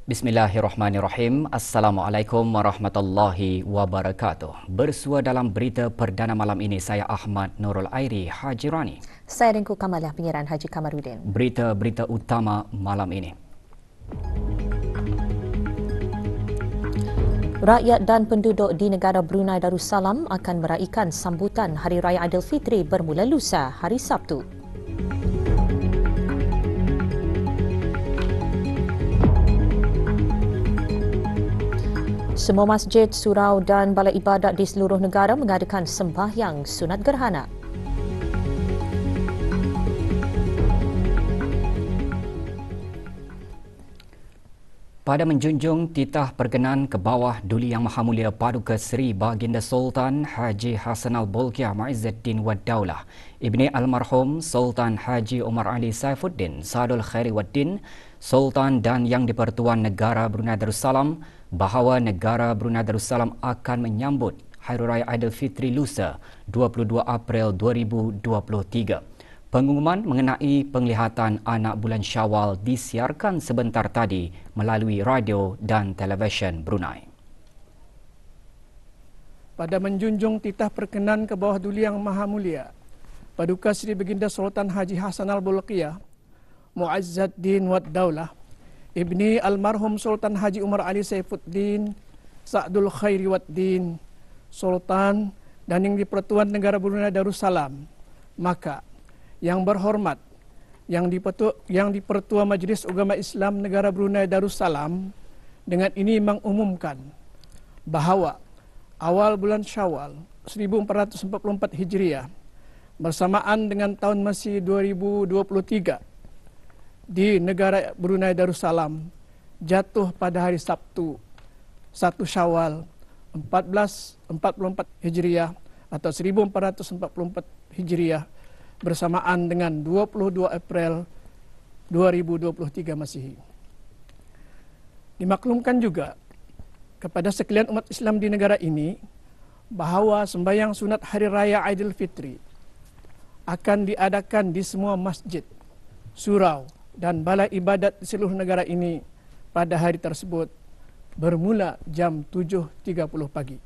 Bismillahirrahmanirrahim. Assalamualaikum warahmatullahi wabarakatuh. Bersua dalam berita perdana malam ini, saya Ahmad Nurul Airi Haji Rani. Saya Dengku Kamalah, penyiaran Haji Kamarudin. Berita-berita utama malam ini. Rakyat dan penduduk di negara Brunei Darussalam akan meraihkan sambutan Hari Raya Aidilfitri bermula lusa, hari Sabtu. Semua masjid, surau dan balai ibadat di seluruh negara mengadakan sembahyang sunat gerhana. Pada menjunjung titah perkenan ke bawah Duli Yang Maha Mulia Paduka Seri Baginda Sultan Haji Hassanal Bolkiah Muizzuddin Wad Daulah, Ibni Almarhum Sultan Haji Omar Ali Saifuddin Sadul Khairi Waddin, Sultan dan Yang di-Pertuan Negara Brunei Darussalam, bahawa negara Brunei Darussalam akan menyambut Hari Raya Aidilfitri lusa 22 April 2023. Pengumuman mengenai penglihatan anak bulan Syawal disiarkan sebentar tadi melalui radio dan televisyen Brunei. Pada menjunjung titah perkenan ke bawah Duli Yang Maha Mulia Paduka Seri Baginda Sultan Haji Hassanal Bolkiah Muizzuddin Wad Daulah, Ibni Almarhum Sultan Haji Umar Ali Saifuddin Sadul Khairi Waddin, Sultan dan Yang di-Pertuan Negara Brunei Darussalam, maka yang berhormat Yang di-Pertua Majlis Ugama Islam Negara Brunei Darussalam dengan ini mengumumkan bahawa awal bulan Syawal 1444 Hijriah bersamaan dengan tahun Masih 2023 di negara Brunei Darussalam jatuh pada hari Sabtu 1 Syawal 1444 Hijriah atau 1444 Hijriah bersamaan dengan 22 April 2023 Masihi. Dimaklumkan juga kepada sekalian umat Islam di negara ini bahawa sembahyang sunat Hari Raya Aidilfitri akan diadakan di semua masjid, surau dan balai ibadat di seluruh negara ini pada hari tersebut bermula jam 7.30 pagi.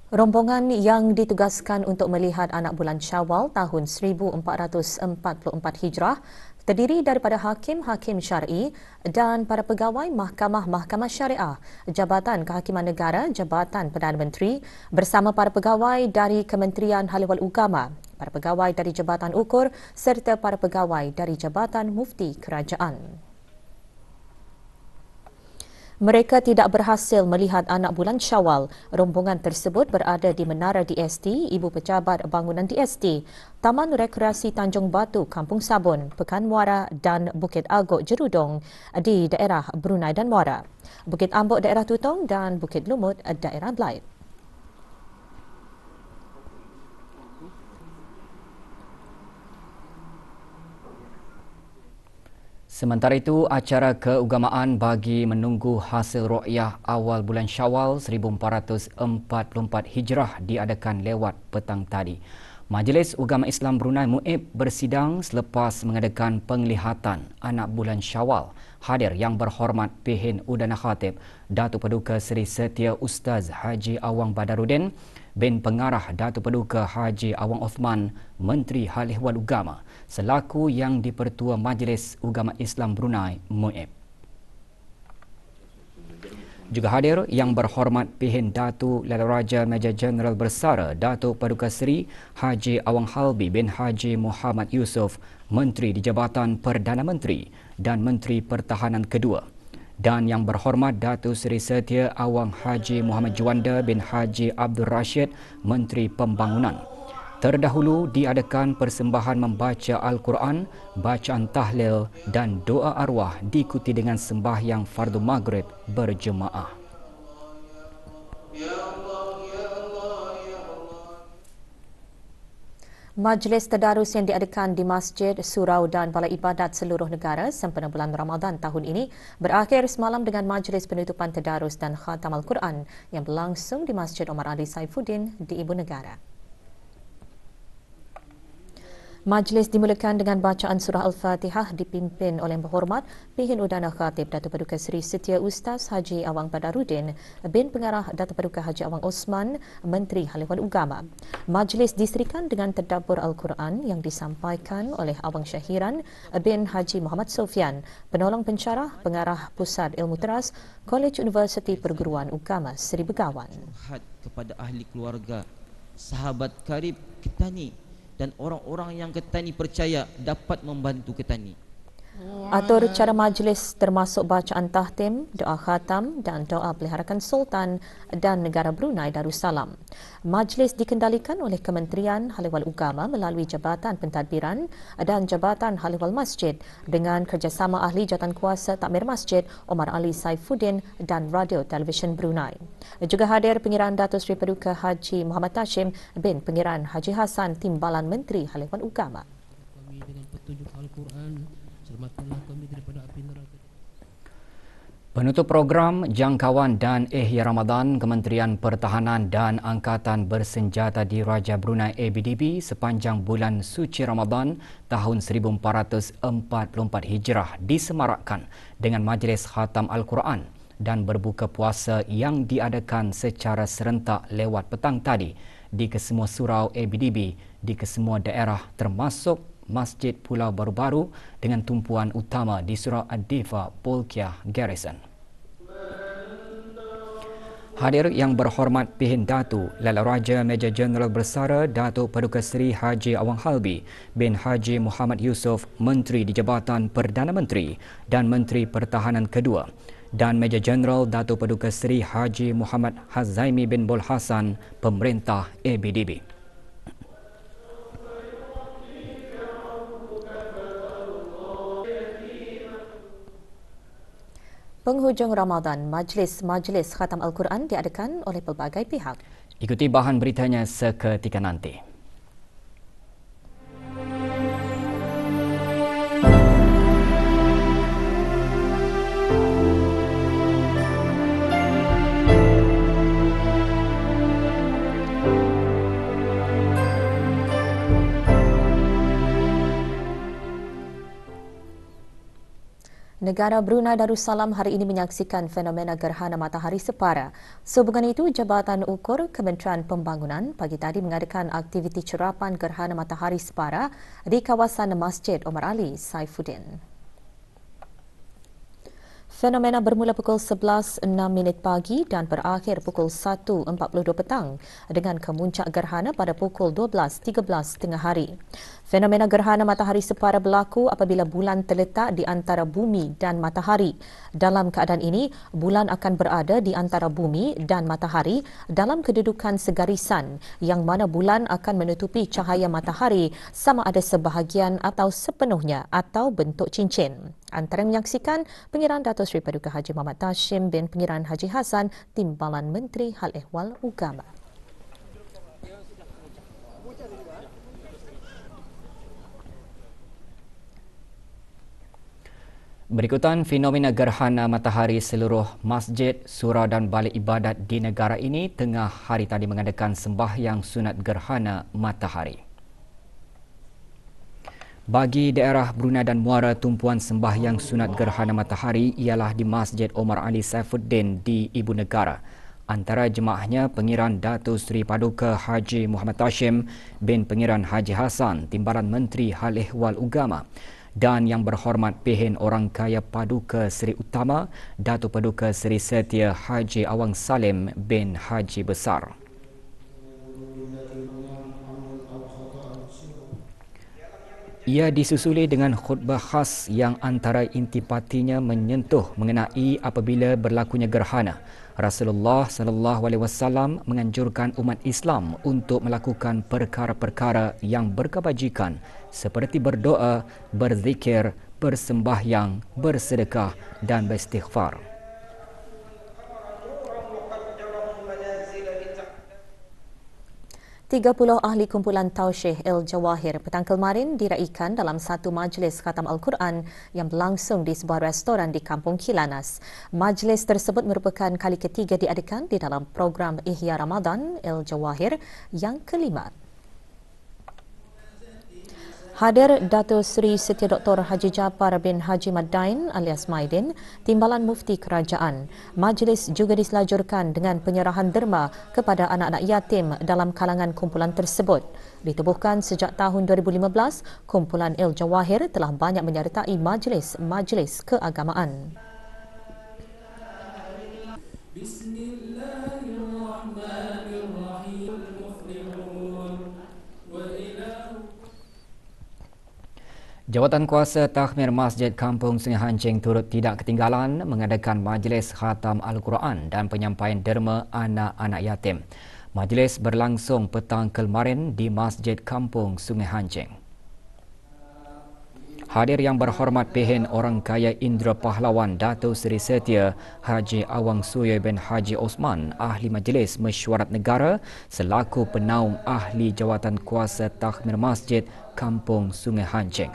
Rombongan yang ditugaskan untuk melihat anak bulan Syawal tahun 1444 Hijrah terdiri daripada hakim-hakim syar'i dan para pegawai mahkamah-mahkamah syariah, Jabatan Kehakiman Negara, Jabatan Perdana Menteri bersama para pegawai dari Kementerian Haliwal Ugama, para pegawai dari Jabatan Ukur serta para pegawai dari Jabatan Mufti Kerajaan. Mereka tidak berhasil melihat anak bulan Syawal. Rombongan tersebut berada di Menara DST, Ibu Pejabat Bangunan DST, Taman Rekreasi Tanjung Batu, Kampung Sabun, Pekan Muara dan Bukit Agok Jerudong di daerah Brunei dan Muara, Bukit Ambok daerah Tutong dan Bukit Lumut daerah Blyth. Sementara itu, acara keagamaan bagi menunggu hasil ru'yah awal bulan Syawal 1444 Hijrah diadakan lewat petang tadi. Majlis Ugama Islam Brunei MUIB bersidang selepas mengadakan penglihatan anak bulan Syawal. Hadir Yang Berhormat Pihin Udana Khatib Datuk Paduka Seri Setia Ustaz Haji Awang Badarudin, bin Pengarah Datuk Paduka Haji Awang Othman, Menteri Hal Ehwal Ugama, selaku Yang di-Pertua Majlis Ugama Islam Brunei MUIB. Juga hadir Yang Berhormat Pihin Datuk Lelaraja Major Jeneral Bersara Datuk Paduka Seri Haji Awang Halbi bin Haji Muhammad Yusof, Menteri di Jabatan Perdana Menteri dan Menteri Pertahanan kedua, dan Yang Berhormat Datuk Seri Setia Awang Haji Muhammad Juanda bin Haji Abdul Rashid, Menteri Pembangunan. Terdahulu diadakan persembahan membaca Al-Quran, bacaan tahlil dan doa arwah diikuti dengan sembahyang fardu maghrib berjemaah. Majlis tadarus yang diadakan di masjid, surau dan balai ibadat seluruh negara sempena bulan Ramadan tahun ini berakhir semalam dengan majlis penutupan tadarus dan khatam Al-Quran yang berlangsung di Masjid Omar Ali Saifuddin di Ibu Negara. Majlis dimulakan dengan bacaan surah Al-Fatihah dipimpin oleh Yang Berhormat Pihin Udana Khatib Datuk Paduka Seri Setia Ustaz Haji Awang Badarudin bin Pengarah Datuk Paduka Haji Awang Osman, Menteri Haliwan Ugama. Majlis diserikan dengan tadabbur Al-Quran yang disampaikan oleh Awang Syahiran bin Haji Muhammad Sofian, Penolong Pensyarah Pengarah Pusat Ilmu Teras Kolej Universiti Perguruan Ugama Seri Begawan. Kepada ahli keluarga, sahabat karib ketani dan orang-orang yang ketani percaya dapat membantu ketani. Atur cara majlis termasuk bacaan tahtim, doa khatam dan doa peliharakan Sultan dan negara Brunei Darussalam. Majlis dikendalikan oleh Kementerian Haliwal Ugama melalui Jabatan Pentadbiran dan Jabatan Haliwal Masjid dengan kerjasama Ahli Jawatankuasa Takmir Masjid Omar Ali Saifuddin dan Radio Televisyen Brunei. Juga hadir Pengiran Datuk Seri Paduka Haji Muhammad Hashim bin Pengiran Haji Hassan Timbalan Menteri Haliwan Ugama. Kami dengan petunjuk Al-Quran, selamatkanlah kami daripada api neraka. Penutup program Jangkauan dan Ihya Ramadan Kementerian Pertahanan dan Angkatan Bersenjata Diraja Brunei ABDB sepanjang bulan suci Ramadan tahun 1444 Hijrah disemarakkan dengan majlis khatam Al-Quran dan berbuka puasa yang diadakan secara serentak lewat petang tadi di kesemua surau ABDB di kesemua daerah termasuk Masjid Pulau Baru-Baru dengan tumpuan utama di Surau Ad-Difa, Bolkiah Garrison. Hadir Yang Berhormat Pihin Datu Lala Raja Major Jeneral Bersara Datuk Paduka Seri Haji Awang Halbi bin Haji Muhammad Yusof, Menteri di Jabatan Perdana Menteri dan Menteri Pertahanan kedua, dan Major Jeneral Datuk Paduka Seri Haji Muhammad Hazaimi bin Bol Hassan, Pemerintah ABDB. Penghujung Ramadan, majlis khatam Al-Quran diadakan oleh pelbagai pihak. Ikuti bahan beritanya seketika nanti. Negara Brunei Darussalam hari ini menyaksikan fenomena gerhana matahari separa. Sehubungan itu, Jabatan Ukur Kementerian Pembangunan pagi tadi mengadakan aktiviti cerapan gerhana matahari separa di kawasan Masjid Omar Ali Saifuddin. Fenomena bermula pukul 11.06 pagi dan berakhir pukul 1.42 petang dengan kemuncak gerhana pada pukul 12.13 tengah hari. Fenomena gerhana matahari separa berlaku apabila bulan terletak di antara bumi dan matahari. Dalam keadaan ini, bulan akan berada di antara bumi dan matahari dalam kedudukan segarisan yang mana bulan akan menutupi cahaya matahari sama ada sebahagian atau sepenuhnya atau bentuk cincin. Antara menyaksikan Pengiran Datuk Seri Paduka Haji Muhammad Hashim bin Pengiran Haji Hassan, Timbalan Menteri Hal Ehwal Ugama. Berikutan fenomena gerhana matahari seluruh masjid, surau dan balai ibadat di negara ini tengah hari tadi mengadakan sembahyang sunat gerhana matahari. Bagi daerah Brunei dan Muara, tumpuan sembahyang sunat gerhana matahari ialah di Masjid Omar Ali Saifuddin di Ibu Negara. Antara jemaahnya Pengiran Datuk Seri Paduka Haji Muhammad Hashim bin Pengiran Haji Hassan, Timbalan Menteri Hal Ehwal Ugama, dan Yang Berhormat Pihin Orang Kaya Paduka Seri Utama Datuk Paduka Seri Setia Haji Awang Salim bin Haji Besar. Ia disusuli dengan khutbah khas yang antara intipatinya menyentuh mengenai apabila berlakunya gerhana. Rasulullah SAW menganjurkan umat Islam untuk melakukan perkara-perkara yang berkebajikan seperti berdoa, berzikir, bersembahyang, bersedekah dan beristighfar. 30 ahli kumpulan Tausyih El-Jawahir petang kemarin diraikan dalam satu majlis khatam Al-Quran yang berlangsung di sebuah restoran di Kampung Kilanas. Majlis tersebut merupakan kali ketiga diadakan di dalam program Ihya Ramadan El-Jawahir yang kelima. Hadir Dato' Seri Setia Dr. Haji Jaafar bin Haji Madain alias Maidin, Timbalan Mufti Kerajaan. Majlis juga diselajurkan dengan penyerahan derma kepada anak-anak yatim dalam kalangan kumpulan tersebut. Ditubuhkan sejak tahun 2015, kumpulan El-Jawahir telah banyak menyertai majlis-majlis keagamaan. Jawatan Kuasa Takhmir Masjid Kampung Sungai Hancing turut tidak ketinggalan mengadakan majlis khatam Al-Quran dan penyampaian derma anak-anak yatim. Majlis berlangsung petang kemarin di Masjid Kampung Sungai Hancing. Hadir yang berhormat Pehin Orang Kaya Indra Pahlawan Dato' Seri Setia Haji Awang Suyoy bin Haji Osman, Ahli Majlis Mesyuarat Negara selaku penaung Ahli Jawatan Kuasa Takhmir Masjid Kampung Sungai Hancing.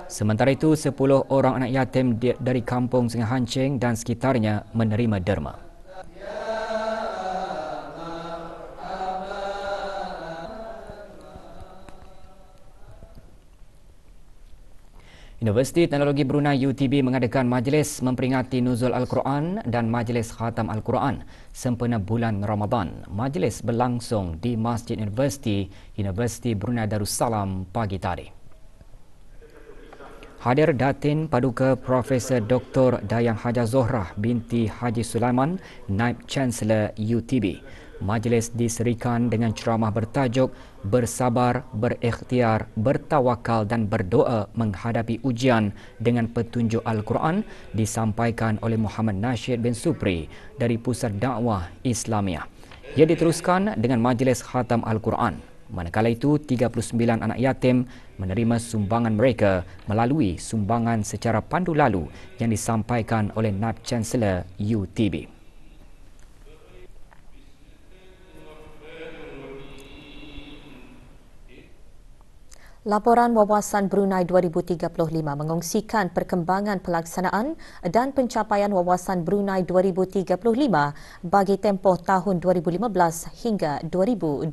Sementara itu, 10 orang anak yatim dari Kampung Sungai Hancing dan sekitarnya menerima derma. Universiti Teknologi Brunei UTB mengadakan majlis memperingati nuzul Al-Quran dan majlis khatam Al-Quran sempena bulan Ramadan. Majlis berlangsung di Masjid Universiti Brunei Darussalam pagi tadi. Hadir Datin Paduka Profesor Dr. Dayang Haja Zohrah binti Haji Sulaiman, Naib Chancellor UTB. Majlis diserikan dengan ceramah bertajuk Bersabar, Berikhtiar, Bertawakal dan Berdoa Menghadapi Ujian dengan Petunjuk Al-Quran disampaikan oleh Muhammad Nasheed bin Supri dari Pusat Dakwah Islamiah. Ia diteruskan dengan majlis khatam Al-Quran. Manakala itu, 39 anak yatim menerima sumbangan mereka melalui sumbangan secara pandu lalu yang disampaikan oleh Naib Chancellor UTB. Laporan Wawasan Brunei 2035 mengongsikan perkembangan pelaksanaan dan pencapaian Wawasan Brunei 2035 bagi tempoh tahun 2015 hingga 2022.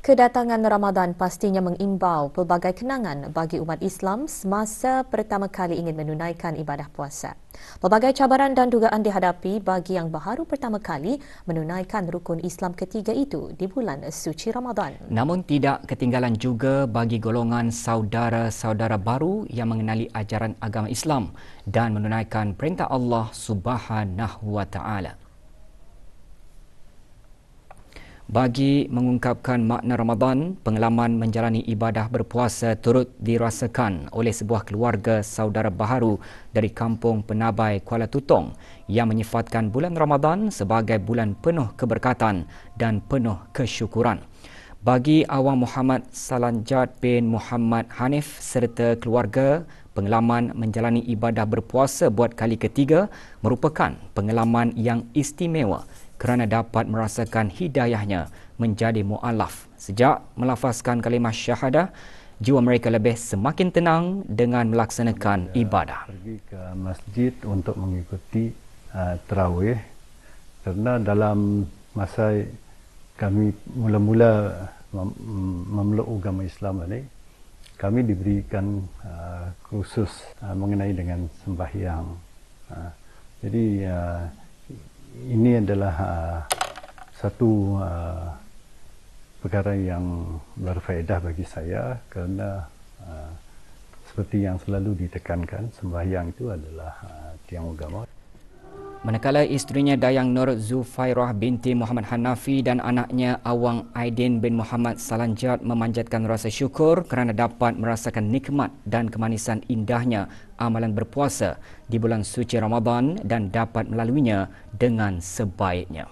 Kedatangan Ramadan pastinya mengimbau pelbagai kenangan bagi umat Islam semasa pertama kali ingin menunaikan ibadah puasa. Pelbagai cabaran dan dugaan dihadapi bagi yang baru pertama kali menunaikan rukun Islam ketiga itu di bulan suci Ramadan. Namun tidak ketinggalan juga bagi golongan saudara-saudara baru yang mengenali ajaran agama Islam dan menunaikan perintah Allah Subhanahu wa Ta'ala. Bagi mengungkapkan makna Ramadan, pengalaman menjalani ibadah berpuasa turut dirasakan oleh sebuah keluarga saudara baharu dari Kampung Penabai, Kuala Tutong yang menyifatkan bulan Ramadan sebagai bulan penuh keberkatan dan penuh kesyukuran. Bagi Awang Muhammad Salanjat bin Muhammad Hanif serta keluarga, pengalaman menjalani ibadah berpuasa buat kali ketiga merupakan pengalaman yang istimewa kerana dapat merasakan hidayahnya menjadi mu'alaf. Sejak melafazkan kalimah syahadah, jiwa mereka lebih semakin tenang dengan melaksanakan ibadah. Pergi ke masjid untuk mengikuti tarawih, kerana dalam masa kami mula-mula memeluk agama Islam ini, kami diberikan khusus mengenai dengan sembahyang. Jadi ini adalah satu perkara yang berfaedah bagi saya kerana seperti yang selalu ditekankan, sembahyang itu adalah tiang agama. Manakala isterinya Dayang Nur Zufairah binti Muhammad Hanafi dan anaknya Awang Aidin bin Muhammad Salanjat memanjatkan rasa syukur kerana dapat merasakan nikmat dan kemanisan indahnya amalan berpuasa di bulan suci Ramadan dan dapat melaluinya dengan sebaiknya.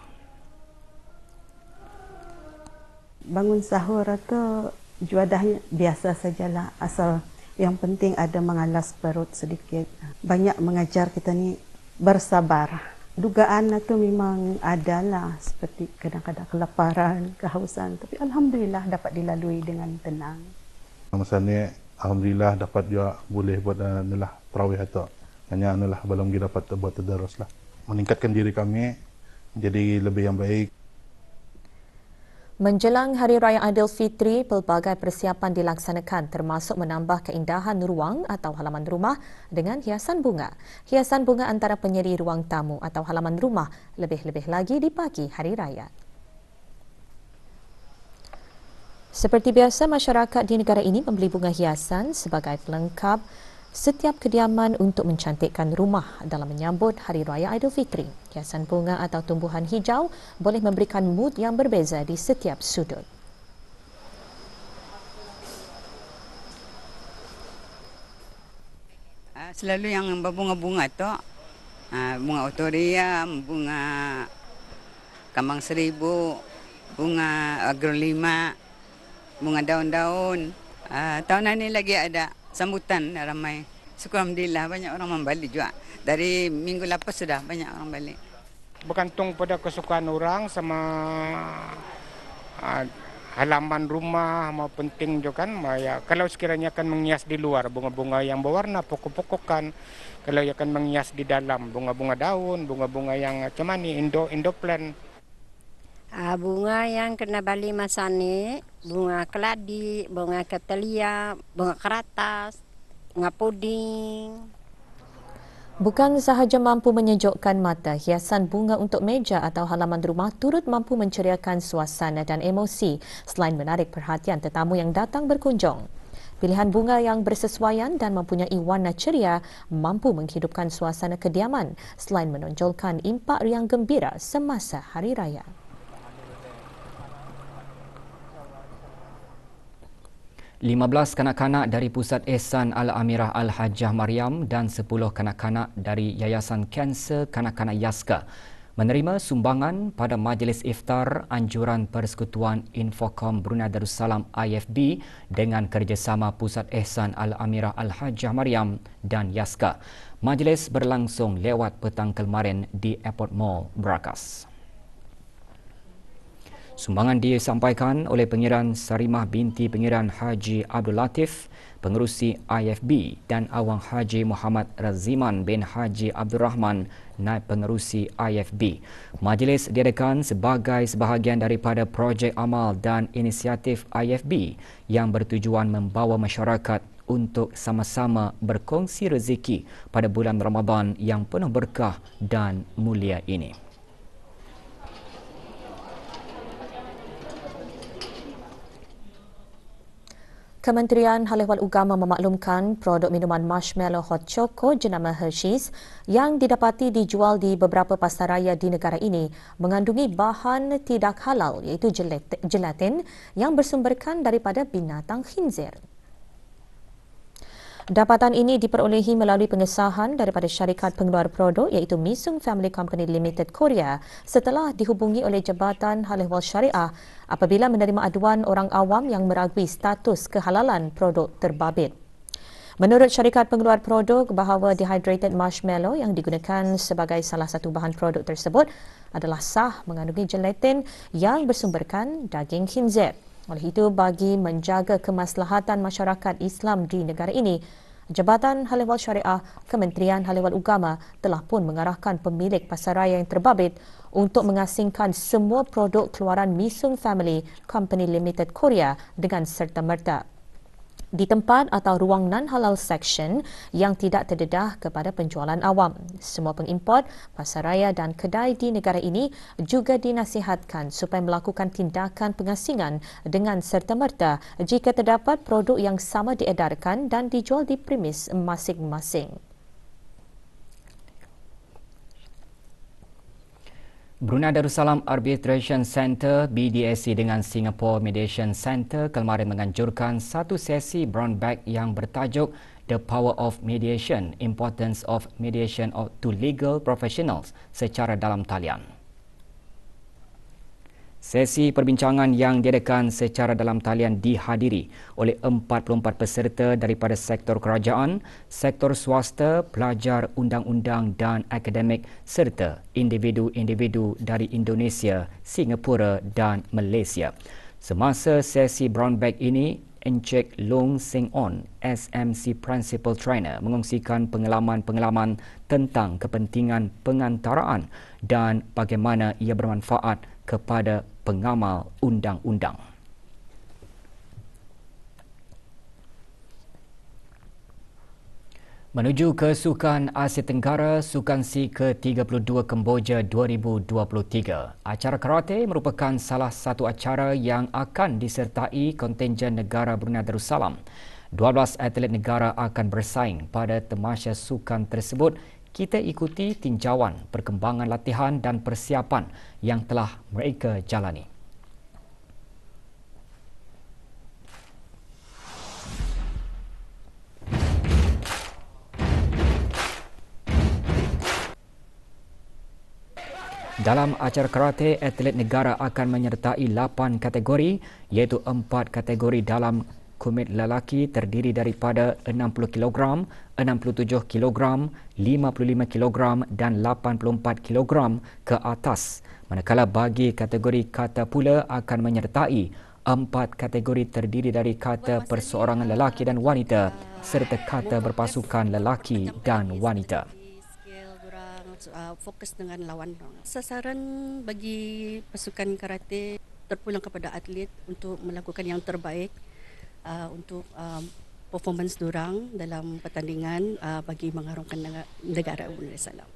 Bangun sahur atau juadahnya biasa sajalah, asal yang penting ada mengalas perut sedikit. Banyak mengajar kita ni bersabar. Dugaan itu memang adalah seperti kadang-kadang kelaparan, kehausan, tapi alhamdulillah dapat dilalui dengan tenang. Masa ni alhamdulillah dapat juga boleh buat adalah tarawih atau hanya adalah belum kita dapat buat tadaruslah. Meningkatkan diri kami menjadi lebih yang baik. Menjelang Hari Raya Aidilfitri, pelbagai persiapan dilaksanakan termasuk menambah keindahan ruang atau halaman rumah dengan hiasan bunga. Hiasan bunga antara penyedi ruang tamu atau halaman rumah lebih-lebih lagi di pagi Hari Raya. Seperti biasa, masyarakat di negara ini membeli bunga hiasan sebagai pelengkap setiap kediaman untuk mencantikkan rumah dalam menyambut Hari Raya Aidilfitri. Hiasan bunga atau tumbuhan hijau boleh memberikan mood yang berbeza di setiap sudut. Selalu yang berbunga-bunga tu, bunga otorium, bunga kambang seribu, bunga agrolima, bunga daun-daun. Tahun ini lagi ada sambutan ramai. Syukur alhamdulillah banyak orang membeli juga. Dari minggu lepas sudah banyak orang beli. Bergantung pada kesukaan orang sama halaman rumah mau penting juga kan. Ya, kalau sekiranya akan menghias di luar bunga-bunga yang berwarna pokok-pokokan, kalau akan menghias di dalam bunga-bunga daun, bunga-bunga yang macam ni Indoplan. Bunga yang kena bali masa ni, bunga keladi, bunga ketelia, bunga keratas, bunga puding. Bukan sahaja mampu menyejukkan mata, hiasan bunga untuk meja atau halaman rumah turut mampu menceriakan suasana dan emosi selain menarik perhatian tetamu yang datang berkunjung. Pilihan bunga yang bersesuaian dan mempunyai warna ceria mampu menghidupkan suasana kediaman selain menonjolkan impak riang gembira semasa Hari Raya. 15 kanak-kanak dari Pusat Ehsan Al-Amirah Al-Hajjah Mariam dan 10 kanak-kanak dari Yayasan Kanser Kanak-kanak Yaska menerima sumbangan pada Majlis Iftar Anjuran Persekutuan Infocom Brunei Darussalam IFB dengan kerjasama Pusat Ehsan Al-Amirah Al-Hajjah Mariam dan Yaska. Majlis berlangsung lewat petang kemarin di Airport Mall, Berakas. Sumbangan disampaikan oleh Pengiran Sarimah binti Pengiran Haji Abdul Latif, Pengerusi IFB dan Awang Haji Muhammad Raziman bin Haji Abdul Rahman, Naib Pengerusi IFB. Majlis diadakan sebagai sebahagian daripada projek amal dan inisiatif IFB yang bertujuan membawa masyarakat untuk sama-sama berkongsi rezeki pada bulan Ramadan yang penuh berkah dan mulia ini. Kementerian Hal Ehwal Ugama memaklumkan produk minuman marshmallow hot choco jenama Hershey's yang didapati dijual di beberapa pasaraya di negara ini mengandungi bahan tidak halal iaitu gelatin yang bersumberkan daripada binatang khinzir. Dapatan ini diperolehi melalui pengesahan daripada syarikat pengeluar produk iaitu Misung Family Company Limited Korea setelah dihubungi oleh Jabatan Hal Ehwal Syariah apabila menerima aduan orang awam yang meragui status kehalalan produk terbabit. Menurut syarikat pengeluar produk bahawa dehydrated marshmallow yang digunakan sebagai salah satu bahan produk tersebut adalah sah mengandungi gelatin yang bersumberkan daging khinzir. Oleh itu, bagi menjaga kemaslahatan masyarakat Islam di negara ini, Jabatan Hal Ehwal Syariah, Kementerian Hal Ehwal Ugama telah pun mengarahkan pemilik pasaraya yang terbabit untuk mengasingkan semua produk keluaran Misung Family Company Limited Korea dengan serta-merta. di tempat atau ruang non-halal section yang tidak terdedah kepada penjualan awam. Semua pengimport, pasaraya dan kedai di negara ini juga dinasihatkan supaya melakukan tindakan pengasingan dengan serta-merta jika terdapat produk yang sama diedarkan dan dijual di premis masing-masing. Brunei Darussalam Arbitration Centre BDSC dengan Singapore Mediation Centre kemarin menganjurkan satu sesi brown bag yang bertajuk The Power of Mediation, Importance of Mediation to Legal Professionals secara dalam talian. Sesi perbincangan yang diadakan secara dalam talian dihadiri oleh 44 peserta daripada sektor kerajaan, sektor swasta, pelajar undang-undang dan akademik serta individu-individu dari Indonesia, Singapura dan Malaysia. Semasa sesi brown bag ini, Encik Long Seng On, SMC Principal Trainer, mengongsikan pengalaman-pengalaman tentang kepentingan pengantaraan dan bagaimana ia bermanfaat kepada pengamal undang-undang. Menuju ke Sukan Asia Tenggara, Sukan SEA ke-32 Kemboja 2023. Acara karate merupakan salah satu acara yang akan disertai kontinjen negara Brunei Darussalam. 12 atlet negara akan bersaing pada tamasya sukan tersebut. Kita ikuti tinjauan perkembangan latihan dan persiapan yang telah mereka jalani. Dalam acara karate, atlet negara akan menyertai 8 kategori, iaitu 4 kategori dalam kumit lelaki terdiri daripada 60 kg, 67 kg, 55 kg dan 84 kg ke atas. Manakala bagi kategori kata pula akan menyertai 4 kategori terdiri dari kata perseorangan lelaki dan wanita serta kata berpasukan lelaki dan wanita. Fokus dengan lawan. Sasaran bagi pasukan karate terpulang kepada atlet untuk melakukan yang terbaik untuk performance diorang dalam pertandingan bagi mengharumkan negara Brunei Darussalam.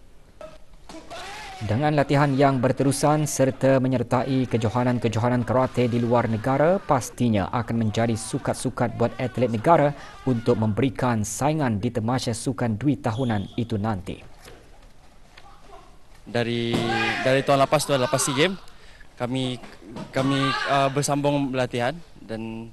Dengan latihan yang berterusan serta menyertai kejohanan-kejohanan karate di luar negara, pastinya akan menjadi sukat-sukat buat atlet negara untuk memberikan saingan di tamasya sukan dui tahunan itu nanti. Dari tahun lepas tu lepas SEA Games kami bersambung latihan dan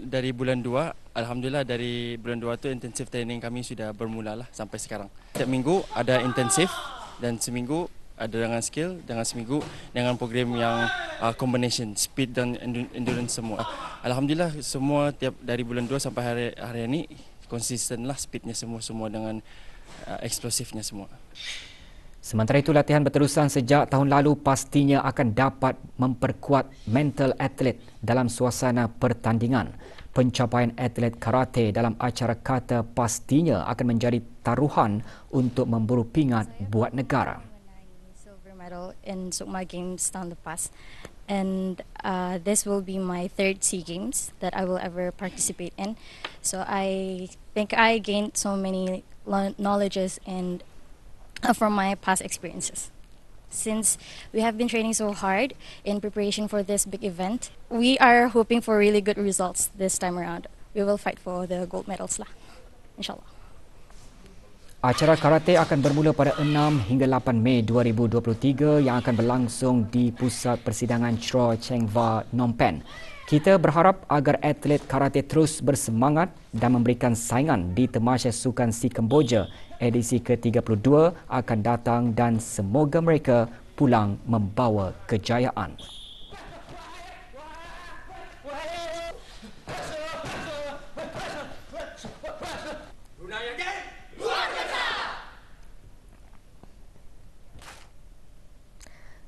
dari bulan 2, alhamdulillah dari bulan 2 tu intensif training kami sudah bermulalah sampai sekarang. Setiap minggu ada intensif dan seminggu ada dengan skill, dengan seminggu dengan program yang combination speed dan endurance semua. Alhamdulillah semua tiap dari bulan 2 sampai hari ini konsistenlah speednya semua dengan eksplosifnya semua. Sementara itu, latihan berterusan sejak tahun lalu pastinya akan dapat memperkuat mental atlet dalam suasana pertandingan. Pencapaian atlet karate dalam acara kata pastinya akan menjadi taruhan untuk memburu pingat buat negara. Silver medal in Sukma Games tahun lepas, and this will be my 3rd SEA Games that I will ever participate in. So I think I gained so many knowledges and from my past experiences. Since we have been training so hard in preparation for this big event, we are hoping for really good results this time around. We will fight for the gold medals lah, insyaAllah. Acara karate akan bermula pada 6 hingga 8 Mei 2023 yang akan berlangsung di Pusat Persidangan Chro Cheng Va, Phnom Penh. Kita berharap agar atlet karate terus bersemangat dan memberikan saingan di tamasya sukan SEA Kemboja edisi ke-32 akan datang dan semoga mereka pulang membawa kejayaan.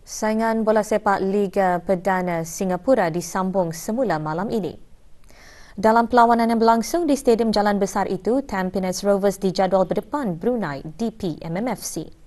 Saingan bola sepak Liga Perdana Singapura disambung semula malam ini. Dalam perlawanan yang berlangsung di Stadium Jalan Besar itu, Tampines Rovers dijadual berdepan Brunei DP MMFC.